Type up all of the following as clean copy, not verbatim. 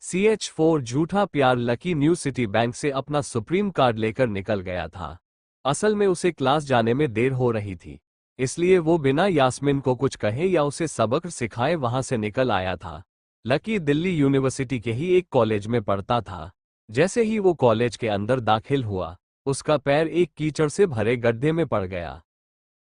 CH4 झूठा प्यार। Lucky new city bank से अपना सुप्रीम कार्ड लेकर निकल गया था। असल में उसे क्लास जाने में देर हो रही थी, इसलिए वो बिना यास्मीन को कुछ कहे या उसे सबक सिखाए वहां से निकल आया था। लकी दिल्ली यूनिवर्सिटी के ही एक कॉलेज में पढ़ता था। जैसे ही वो कॉलेज के अंदर दाखिल हुआ, उसका पैर एक कीचड़ से भरे गड्ढे में पड़ गया।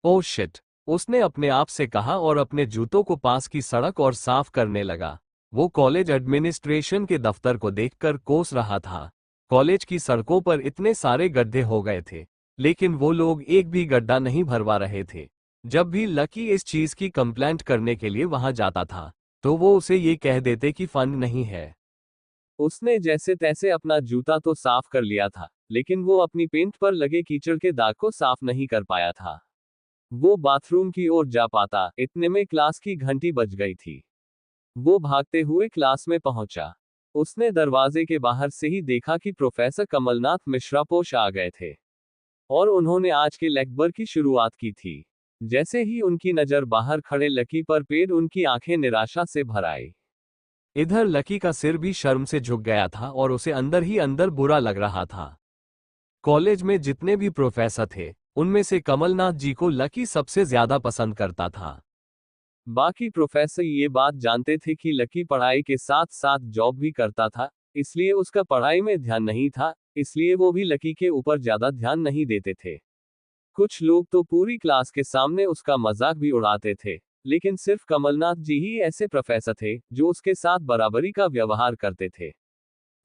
ओह शिट, उसने अपने आप से कहा और अपने जूतों को पास की सड़क और साफ करने लगा। वो कॉलेज एडमिनिस्ट्रेशन के दफ्तर को देखकर कोस रहा था। कॉलेज की सड़कों पर इतने सारे गड्ढे हो गए थे, लेकिन वो लोग एक भी गड्ढा नहीं भरवा रहे थे। जब भी लकी इस चीज की कंप्लेंट करने के लिए वहां जाता था, तो वो उसे ये कह देते कि फंड नहीं है। उसने जैसे तैसे अपना जूता तो साफ कर लिया था, लेकिन वो अपनी पेंट पर लगे कीचड़ के दाग को साफ नहीं कर पाया था। वो बाथरूम की ओर जा पाता, इतने में क्लास की घंटी बज गई थी। वो भागते हुए क्लास में पहुंचा। उसने दरवाजे के बाहर से ही देखा कि प्रोफेसर कमलनाथ मिश्रा पोश आ गए थे और उन्होंने आज के लेक्चर की शुरुआत की थी। जैसे ही उनकी नजर बाहर खड़े लकी पर पेड़, उनकी आंखें निराशा से भर आई। इधर लकी का सिर भी शर्म से झुक गया था और उसे अंदर ही अंदर बुरा लग रहा था। कॉलेज में जितने भी प्रोफेसर थे, उनमें से कमलनाथ जी को लकी सबसे ज्यादा पसंद करता था। बाकी प्रोफेसर ये बात जानते थे कि लकी पढ़ाई के साथ साथ जॉब भी करता था, इसलिए उसका पढ़ाई में ध्यान नहीं था, इसलिए वो भी लकी के ऊपर ज्यादा ध्यान नहीं देते थे। कुछ लोग तो पूरी क्लास के सामने उसका मजाक भी उड़ाते थे, लेकिन सिर्फ कमलनाथ जी ही ऐसे प्रोफेसर थे जो उसके साथ बराबरी का व्यवहार करते थे।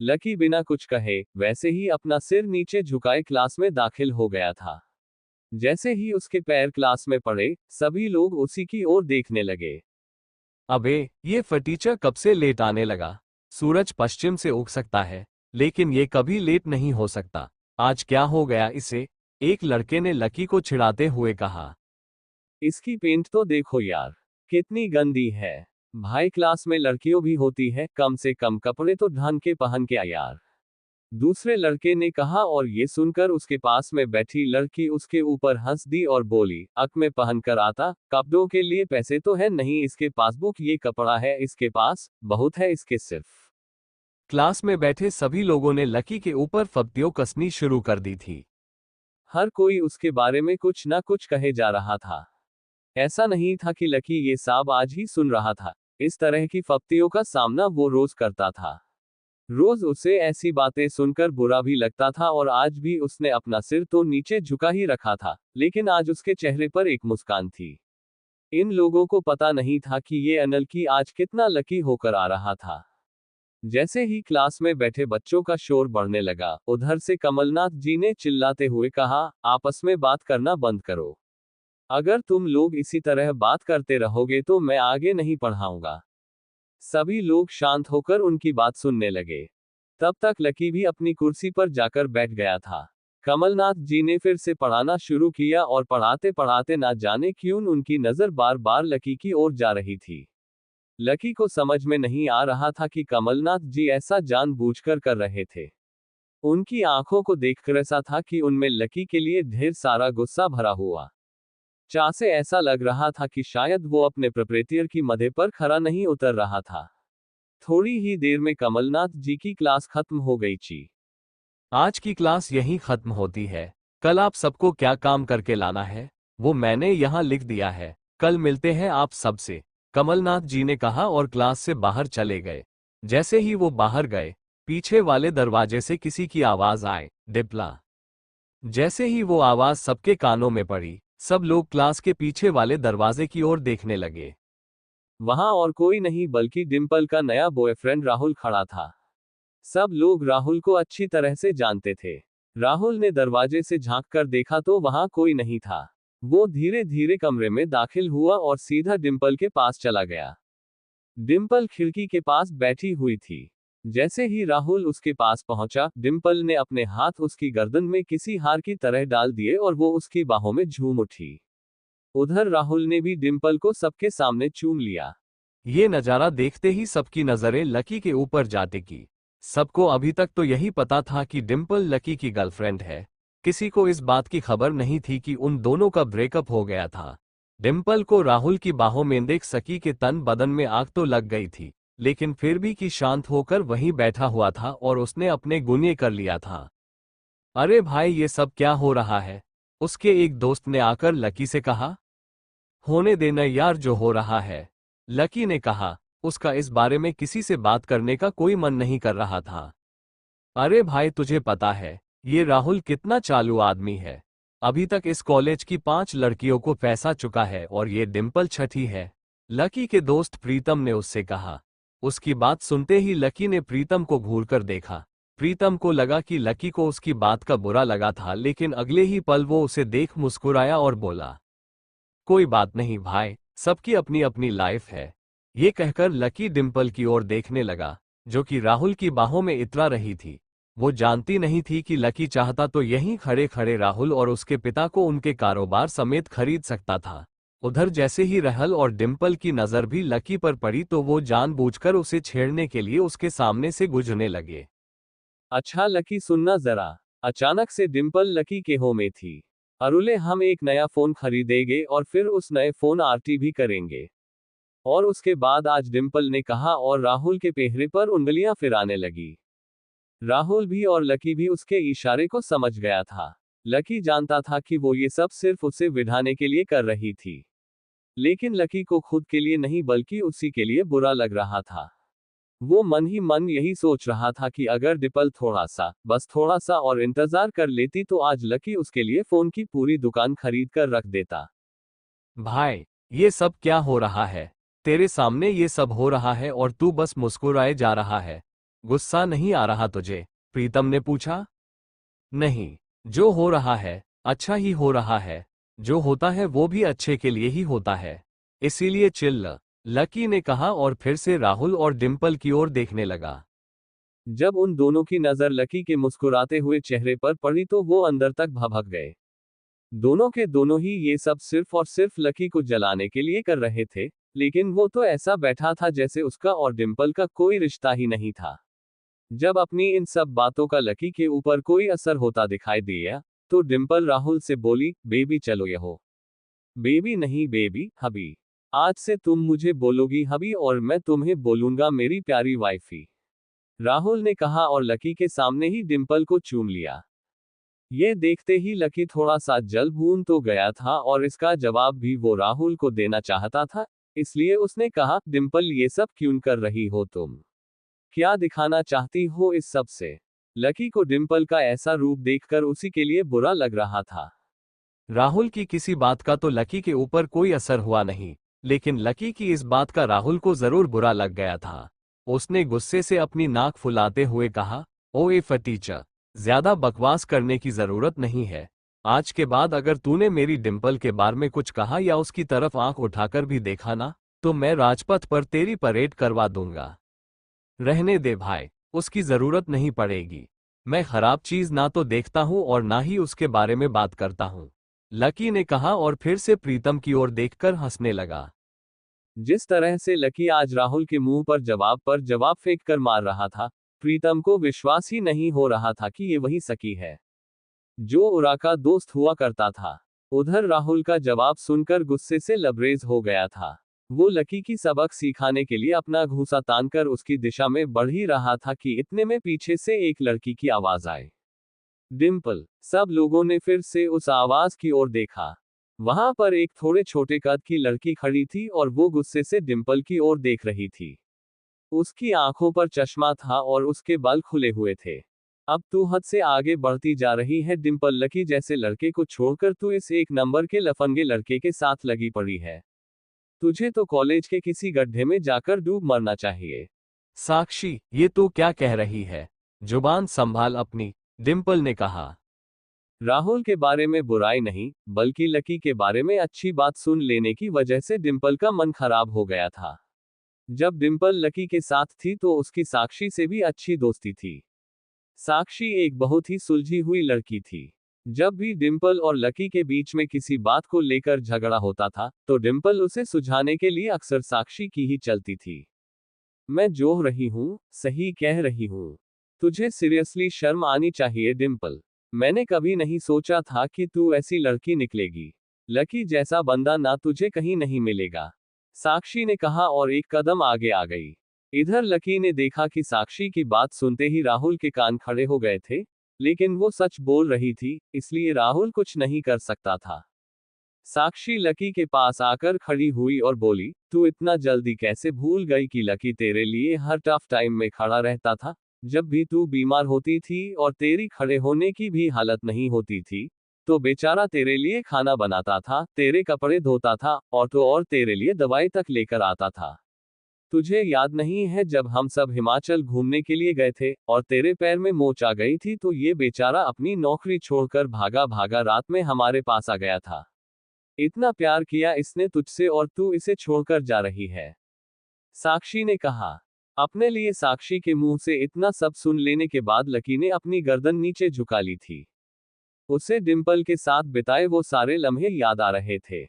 लकी बिना कुछ कहे वैसे ही अपना सिर नीचे झुकाए क्लास में दाखिल हो गया था। जैसे ही उसके पैर क्लास में पड़े, सभी लोग उसी की ओर देखने लगे। अबे, ये फटीचर कब से लेट आने लगा? सूरज पश्चिम से उग सकता है, लेकिन ये कभी लेट नहीं हो सकता। आज क्या हो गया इसे? एक लड़के ने लकी को चिढ़ाते हुए कहा। इसकी पेंट तो देखो यार, कितनी गंदी है। भाई क्लास में लड़कियों भी होती है, कम से कम कपड़े तो ढंग के पहन के आ यार। दूसरे लड़के ने कहा और ये सुनकर उसके पास में बैठी लड़की उसके ऊपर हंस दी और बोली, अक में पहन कर आता, कपड़ों के लिए पैसे तो है नहीं इसके पास, बुक ये कपड़ा है इसके पास, बहुत है इसके सिर्फ। क्लास में बैठे सभी लोगों ने लकी के ऊपर फब्तियां कसनी शुरू कर दी थी। हर कोई उसके बारे में कुछ ना कुछ कहे जा रहा था। ऐसा नहीं था कि लकी ये सब आज ही सुन रहा था, इस तरह की फब्तियों का सामना वो रोज करता था। रोज उसे ऐसी बातें सुनकर बुरा भी लगता था और आज भी उसने अपना सिर तो नीचे झुका ही रखा था, लेकिन आज उसके चेहरे पर एक मुस्कान थी। इन लोगों को पता नहीं था कि ये अनलकी आज कितना लकी होकर आ रहा था। जैसे ही क्लास में बैठे बच्चों का शोर बढ़ने लगा, उधर से कमलनाथ जी ने चिल्लाते हुए कहा, आपस में बात करना बंद करो। अगर तुम लोग इसी तरह बात करते रहोगे तो मैं आगे नहीं पढ़ाऊंगा। सभी लोग शांत होकर उनकी बात सुनने लगे। तब तक लकी भी अपनी कुर्सी पर जाकर बैठ गया था। कमलनाथ जी ने फिर से पढ़ाना शुरू किया और पढ़ाते पढ़ाते ना जाने क्यों उनकी नजर बार बार लकी की ओर जा रही थी। लकी को समझ में नहीं आ रहा था कि कमलनाथ जी ऐसा जानबूझकर कर रहे थे। उनकी आंखों को देखकर ऐसा था कि उनमें लकी के लिए ढेर सारा गुस्सा भरा हुआ। चाह से ऐसा लग रहा था कि शायद वो अपने प्रोप्राइटर की मदे पर खरा नहीं उतर रहा था। थोड़ी ही देर में कमलनाथ जी की क्लास खत्म हो गई थी। आज की क्लास यहीं खत्म होती है। कल आप सबको क्या काम करके लाना है, वो मैंने यहाँ लिख दिया है। कल मिलते हैं आप सबसे, कमलनाथ जी ने कहा और क्लास से बाहर चले गए। जैसे ही वो बाहर गए, पीछे वाले दरवाजे से किसी की आवाज आए, डिप्ला। जैसे ही वो आवाज सबके कानों में पड़ी, सब लोग क्लास के पीछे वाले दरवाजे की ओर देखने लगे। वहां और कोई नहीं बल्कि डिम्पल का नया बॉयफ्रेंड राहुल खड़ा था। सब लोग राहुल को अच्छी तरह से जानते थे। राहुल ने दरवाजे से झांक कर देखा तो वहां कोई नहीं था। वो धीरे धीरे कमरे में दाखिल हुआ और सीधा डिम्पल के पास चला गया। डिम्पल खिड़की के पास बैठी हुई थी। जैसे ही राहुल उसके पास पहुंचा, डिम्पल ने अपने हाथ उसकी गर्दन में किसी हार की तरह डाल दिए और वो उसकी बाहों में झूम उठी। उधर राहुल ने भी डिम्पल को सबके सामने चूम लिया। ये नजारा देखते ही सबकी नजरें लकी के ऊपर जाती की। सबको अभी तक तो यही पता था कि डिम्पल लकी की गर्लफ्रेंड है। किसी को इस बात की खबर नहीं थी कि उन दोनों का ब्रेकअप हो गया था। डिम्पल को राहुल की बाहों में देख सकी के तन बदन में आग तो लग गई थी। लेकिन फिर भी कि शांत होकर वहीं बैठा हुआ था और उसने अपने गुनिये कर लिया था। अरे भाई ये सब क्या हो रहा है? उसके एक दोस्त ने आकर लकी से कहा। होने देना यार जो हो रहा है, लकी ने कहा। उसका इस बारे में किसी से बात करने का कोई मन नहीं कर रहा था। अरे भाई तुझे पता है, ये राहुल कितना चालू आदमी है। अभी तक इस कॉलेज की 5 लड़कियों को फंसा चुका है और ये डिम्पल छठी है। लकी के दोस्त प्रीतम ने उससे कहा। उसकी बात सुनते ही लकी ने प्रीतम को घूरकर देखा। प्रीतम को लगा कि लकी को उसकी बात का बुरा लगा था, लेकिन अगले ही पल वो उसे देख मुस्कुराया और बोला, कोई बात नहीं भाई, सबकी अपनी अपनी लाइफ है। ये कहकर लकी डिम्पल की ओर देखने लगा, जो कि राहुल की बाहों में इतरा रही थी। वो जानती नहीं थी कि लकी चाहता तो यहीं खड़े खड़े राहुल और उसके पिता को उनके कारोबार समेत खरीद सकता था। उधर जैसे ही राहुल और डिम्पल की नजर भी लकी पर पड़ी तो वो जानबूझकर उसे छेड़ने के लिए उसके सामने से गुजरने लगे। अच्छा लकी सुनना जरा। अचानक से डिम्पल लकी के हो में थी। अरुले हम एक नया फोन खरीदेंगे और फिर उस नए फोन आरटी भी करेंगे। और उसके बाद आज डिम्पल ने कहा और राहुल के चेहरे पर उंगलियां फिराने लगी। राहुल भी और लकी भी उसके इशारे को समझ गया था। लकी जानता था कि वो ये सब सिर्फ उसे विढ़ाने के लिए कर रही थी, लेकिन लकी को खुद के लिए नहीं बल्कि उसी के लिए बुरा लग रहा था। वो मन ही मन यही सोच रहा था कि अगर डिम्पल थोड़ा सा, बस थोड़ा सा और इंतजार कर लेती तो आज लकी उसके लिए फोन की पूरी दुकान खरीद कर रख देता। भाई ये सब क्या हो रहा है? तेरे सामने ये सब हो रहा है और तू बस मुस्कुराए जा रहा है। गुस्सा नहीं आ रहा तुझे? प्रीतम ने पूछा। नहीं, जो हो रहा है अच्छा ही हो रहा है। जो होता है वो भी अच्छे के लिए ही होता है, इसीलिए चिल्ल, लकी ने कहा और फिर से राहुल और डिम्पल की ओर देखने लगा। जब उन दोनों की नजर लकी के मुस्कुराते हुए चेहरे पर पड़ी तो वो अंदर तक भभक गए। दोनों के दोनों ही ये सब सिर्फ और सिर्फ लकी को जलाने के लिए कर रहे थे, लेकिन वो तो ऐसा बैठा था जैसे उसका और डिम्पल का कोई रिश्ता ही नहीं था। जब अपनी इन सब बातों का लकी के ऊपर कोई असर होता दिखाई दिया, तो डिम्पल राहुल से बोली, बेबी चलो यहो। बेबी नहीं बेबी, हबी। आज से तुम मुझे बोलोगी हबी और मैं तुम्हें बोलूंगा मेरी प्यारी वाइफी। राहुल ने कहा और लकी के सामने ही डिम्पल को चूम लिया। ये देखते ही लकी थोड़ा सा जल भून तो गया था और इसका जवाब भी वो राहुल को देना चाहता था, इसलिए उसने कहा, डिम्पल ये सब क्यों कर रही हो तुम? क्या दिखाना चाहती हो इस सब से? लकी को डिम्पल का ऐसा रूप देखकर उसी के लिए बुरा लग रहा था। राहुल की किसी बात का तो लकी के ऊपर कोई असर हुआ नहीं, लेकिन लकी की इस बात का राहुल को जरूर बुरा लग गया था। उसने गुस्से से अपनी नाक फुलाते हुए कहा, ओए फटीचा, ज्यादा बकवास करने की जरूरत नहीं है। आज के बाद अगर तूने मेरी डिम्पल के बारे में कुछ कहा या उसकी तरफ आंख उठाकर भी देखा ना, तो मैं राजपथ पर तेरी परेड करवा दूंगा। रहने दे भाई, उसकी जरूरत नहीं पड़ेगी। मैं खराब चीज ना तो देखता हूं और ना ही उसके बारे में बात करता हूं, लकी ने कहा और फिर से प्रीतम की ओर देखकर हंसने लगा। जिस तरह से लकी आज राहुल के मुंह पर जवाब फेंक कर मार रहा था, प्रीतम को विश्वास ही नहीं हो रहा था कि ये वही सकी है जो उरा का दोस्त हुआ करता था। उधर राहुल का जवाब सुनकर गुस्से से लबरेज हो गया था। वो लकी की सबक सिखाने के लिए अपना घूंसा तानकर उसकी दिशा में बढ़ ही रहा था कि इतने में पीछे से एक लड़की की आवाज आई, डिम्पल। सब लोगों ने फिर से उस आवाज की ओर देखा। वहां पर एक थोड़े छोटे कद की लड़की खड़ी थी और वो गुस्से से डिम्पल की ओर देख रही थी। उसकी आंखों पर चश्मा था और उसके बाल खुले हुए थे। अब तू हद से आगे बढ़ती जा रही है डिम्पल, लकी जैसे लड़के को छोड़कर तू इस एक नंबर के लफंगे लड़के के साथ लगी पड़ी है। तुझे तो कॉलेज के किसी गड्ढे में जाकर डूब मरना चाहिए। साक्षी, ये तू क्या कह रही है? जुबान संभाल अपनी, डिम्पल ने कहा। राहुल के बारे में बुराई नहीं, बल्कि लकी के बारे में अच्छी बात सुन लेने की वजह से डिम्पल का मन खराब हो गया था। जब डिम्पल लकी के साथ थी तो उसकी साक्षी से भी अच्छी दोस्ती थी। साक्षी एक बहुत ही सुलझी हुई लड़की थी। जब भी डिम्पल और लकी के बीच में किसी बात को लेकर झगड़ा होता था, तो डिम्पल उसे सुलझाने के लिए अक्सर साक्षी की ही चलती थी। मैं जो रही हूँ, सही कह रही हूँ। तुझे सीरियसली शर्म आनी चाहिए डिम्पल। मैंने कभी नहीं सोचा था कि तू ऐसी लड़की निकलेगी। लकी जैसा बंदा ना तुझे कहीं नहीं मिलेगा, साक्षी ने कहा और एक कदम आगे आ गई। इधर लकी ने देखा कि साक्षी की बात सुनते ही राहुल के कान खड़े हो गए थे, लेकिन वो सच बोल रही थी, इसलिए राहुल कुछ नहीं कर सकता था। साक्षी लकी के पास आकर खड़ी हुई और बोली, तू इतना जल्दी कैसे भूल गई कि लकी तेरे लिए हर टफ टाइम में खड़ा रहता था। जब भी तू बीमार होती थी और तेरी खड़े होने की भी हालत नहीं होती थी, तो बेचारा तेरे लिए खाना बनाता था, तेरे कपड़े धोता था और तो और तेरे लिए दवाई तक लेकर आता था। तुझे याद नहीं है जब हम सब हिमाचल घूमने के लिए गए थे और तेरे पैर में मोच आ गई थी तो ये बेचारा अपनी नौकरी छोड़कर भागा भागा रात में हमारे पास आ गया था। इतना प्यार किया इसने तुझसे और तू इसे छोड़कर जा रही है। साक्षी ने कहा। अपने लिए साक्षी के मुंह से इतना सब सुन लेने के बाद लकी ने अपनी गर्दन नीचे झुका ली थी। उसे डिंपल के साथ बिताए वो सारे लम्हे याद आ रहे थे।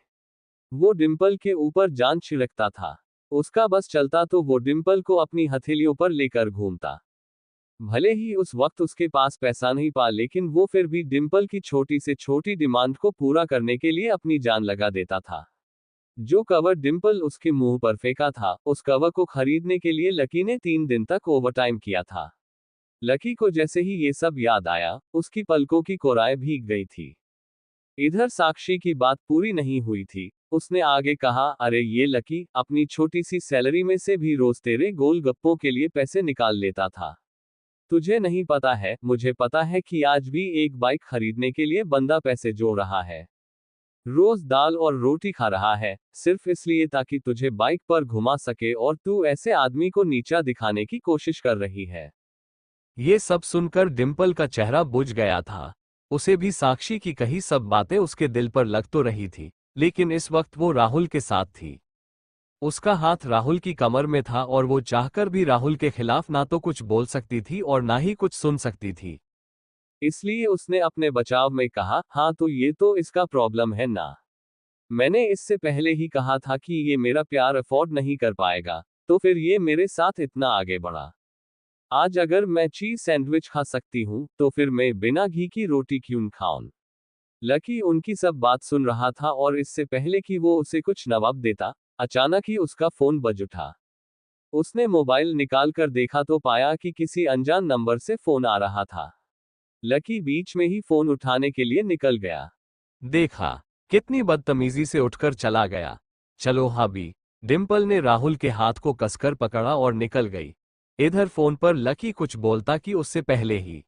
वो डिंपल के ऊपर जान छिड़कता था। उसका बस चलता तो वो डिंपल को अपनी हथेलियों पर लेकर घूमता। भले ही उस वक्त उसके पास पैसा नहीं पा, लेकिन वो फिर भी डिंपल की छोटी से छोटी डिमांड को पूरा करने के लिए अपनी जान लगा देता था। जो कवर डिंपल उसके मुंह पर फेंका था, उस कवर को खरीदने के लिए लकी ने 3 दिन तक ओवरटाइम किया था। लकी को जैसे ही ये सब याद आया, उसकी पलकों की कोराएं भीग गई थी। इधर साक्षी की बात पूरी नहीं हुई थी। उसने आगे कहा, अरे ये लकी अपनी छोटी सी सैलरी में से भी रोज तेरे गोलगप्पों के लिए पैसे निकाल लेता था। तुझे नहीं पता है, मुझे पता है कि आज भी एक बाइक खरीदने के लिए बंदा पैसे जोड़ रहा है। रोज दाल और रोटी खा रहा है, सिर्फ इसलिए ताकि तुझे बाइक पर घुमा सके और तू ऐसे आदमी को नीचा दिखाने की कोशिश कर रही है। ये सब सुनकर डिंपल का चेहरा बुझ गया था। उसे भी साक्षी की कही सब बातें उसके दिल पर लग तो रही थी, लेकिन इस वक्त वो राहुल के साथ थी। उसका हाथ राहुल की कमर में था और वो चाहकर भी राहुल के खिलाफ ना तो कुछ बोल सकती थी और ना ही कुछ सुन सकती थी। इसलिए उसने अपने बचाव में कहा, हाँ तो ये तो इसका प्रॉब्लम है ना। मैंने इससे पहले ही कहा था कि ये मेरा प्यार अफोर्ड नहीं कर पाएगा, तो फिर ये मेरे साथ इतना आगे बढ़ा। आज अगर मैं चीज सैंडविच खा सकती हूँ, तो फिर मैं बिना घी की रोटी क्यों खाऊं। लकी उनकी सब बात सुन रहा था और इससे पहले कि वो उसे कुछ जवाब देता, अचानक ही उसका फोन बज उठा। उसने मोबाइल निकालकर देखा तो पाया कि किसी अनजान नंबर से फोन आ रहा था। लकी बीच में ही फोन उठाने के लिए निकल गया। देखा, कितनी बदतमीजी से उठकर चला गया। चलो हाबी। डिंपल ने राहुल के हाथ को कसकर पकड़ा और निकल गई। इधर फोन पर लकी कुछ बोलता कि उससे पहले ही